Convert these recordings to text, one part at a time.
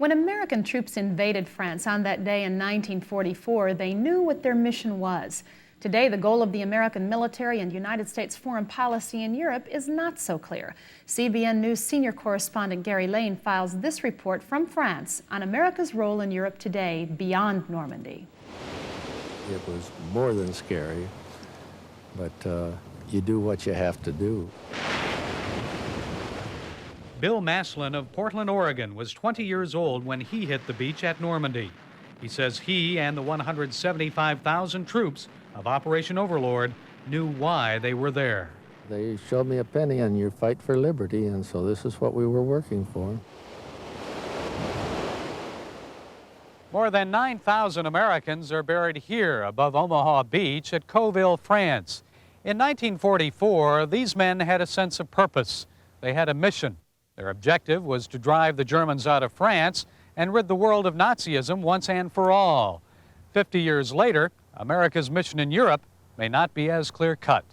When American troops invaded France on that day in 1944, they knew what their mission was. Today, the goal of the American military and United States foreign policy in Europe is not so clear. CBN News senior correspondent Gary Lane files this report from France on America's role in Europe today beyond Normandy. It was more than scary, but you do what you have to do. Bill Maslen of Portland, Oregon was 20 years old when he hit the beach at Normandy. He says he and the 175,000 troops of Operation Overlord knew why they were there. They showed me a penny and your fight for liberty, and so this is what we were working for. More than 9,000 Americans are buried here above Omaha Beach at Coville, France. In 1944, these men had a sense of purpose. They had a mission. Their objective was to drive the Germans out of France and rid the world of Nazism once and for all. 50 years later, America's mission in Europe may not be as clear-cut.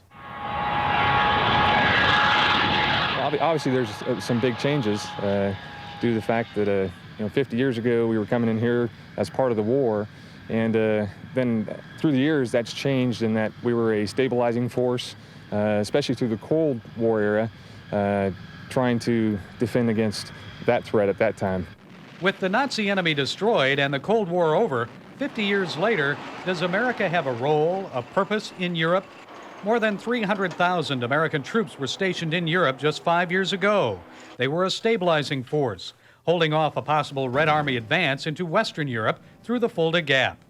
Obviously, there's some big changes due to the fact that 50 years ago we were coming in here as part of the war, and then through the years that's changed in that we were a stabilizing force, especially through the Cold War era, trying to defend against that threat at that time. With the Nazi enemy destroyed and the Cold War over, 50 years later, does America have a role, a purpose in Europe? More than 300,000 American troops were stationed in Europe just 5 years ago. They were a stabilizing force, holding off a possible Red Army advance into Western Europe through the Fulda Gap.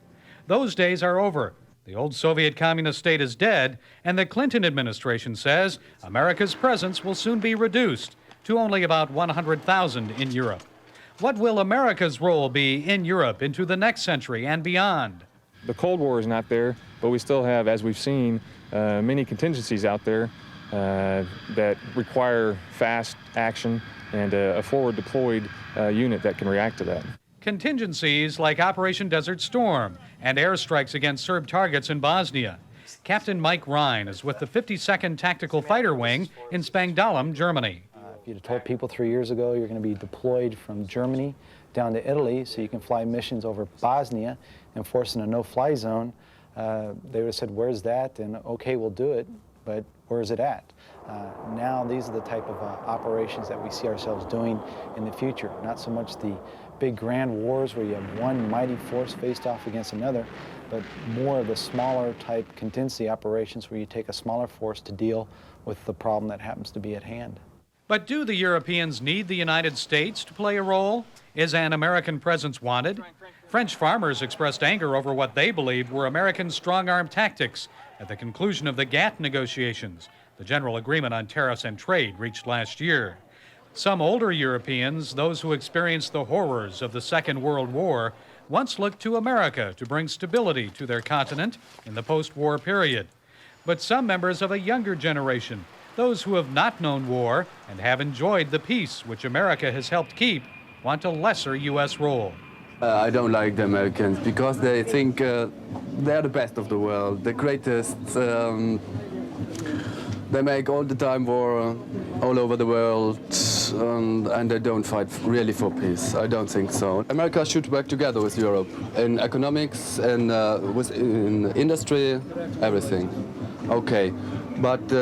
Those days are over. The old Soviet communist state is dead, and the Clinton administration says America's presence will soon be reduced to only about 100,000 in Europe. What will America's role be in Europe into the next century and beyond? The Cold War is not there, but we still have, as we've seen, many contingencies out there that require fast action and a forward deployed unit that can react to that. Contingencies like Operation Desert Storm and airstrikes against Serb targets in Bosnia. Captain Mike Ryan is with the 52nd Tactical Fighter Wing in Spangdahlem, Germany. If you'd have told people 3 years ago you're going to be deployed from Germany down to Italy so you can fly missions over Bosnia and force in a no-fly zone, they would have said, where's that? And okay, we'll do it, but where's it at? Now these are the type of operations that we see ourselves doing in the future. Not so much the big grand wars where you have one mighty force faced off against another, but more of the smaller type contingency operations where you take a smaller force to deal with the problem that happens to be at hand. But do the Europeans need the United States to play a role? Is an American presence wanted? French farmers expressed anger over what they believed were American strong-arm tactics at the conclusion of the GATT negotiations, the general agreement on tariffs and trade reached last year. Some older Europeans, those who experienced the horrors of the Second World War, once looked to America to bring stability to their continent in the post-war period. But some members of a younger generation, those who have not known war and have enjoyed the peace which America has helped keep, want a lesser U.S. role. I don't like the Americans because they think they're the best of the world, the greatest. They make all the time war all over the world, and they don't fight really for peace. I don't think so. America should work together with Europe in economics and in industry, everything. Okay, but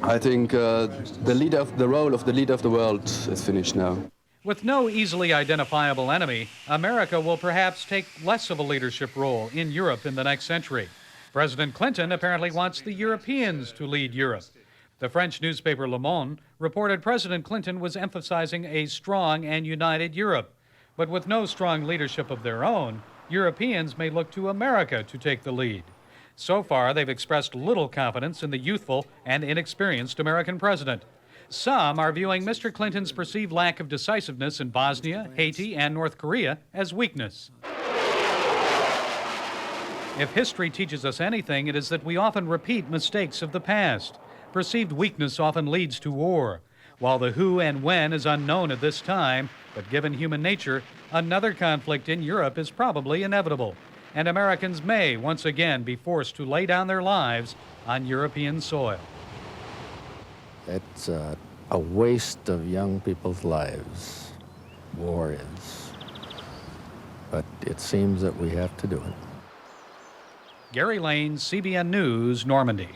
I think the role of the leader of the world is finished now. With no easily identifiable enemy, America will perhaps take less of a leadership role in Europe in the next century. President Clinton apparently wants the Europeans to lead Europe. The French newspaper Le Monde reported President Clinton was emphasizing a strong and united Europe. But with no strong leadership of their own, Europeans may look to America to take the lead. So far, they've expressed little confidence in the youthful and inexperienced American president. Some are viewing Mr. Clinton's perceived lack of decisiveness in Bosnia, Haiti, and North Korea as weakness. If history teaches us anything, it is that we often repeat mistakes of the past. Perceived weakness often leads to war. While the who and when is unknown at this time, but given human nature, another conflict in Europe is probably inevitable, and Americans may once again be forced to lay down their lives on European soil. It's a waste of young people's lives. war is. But it seems that we have to do it. Gary Lane, CBN News, Normandy.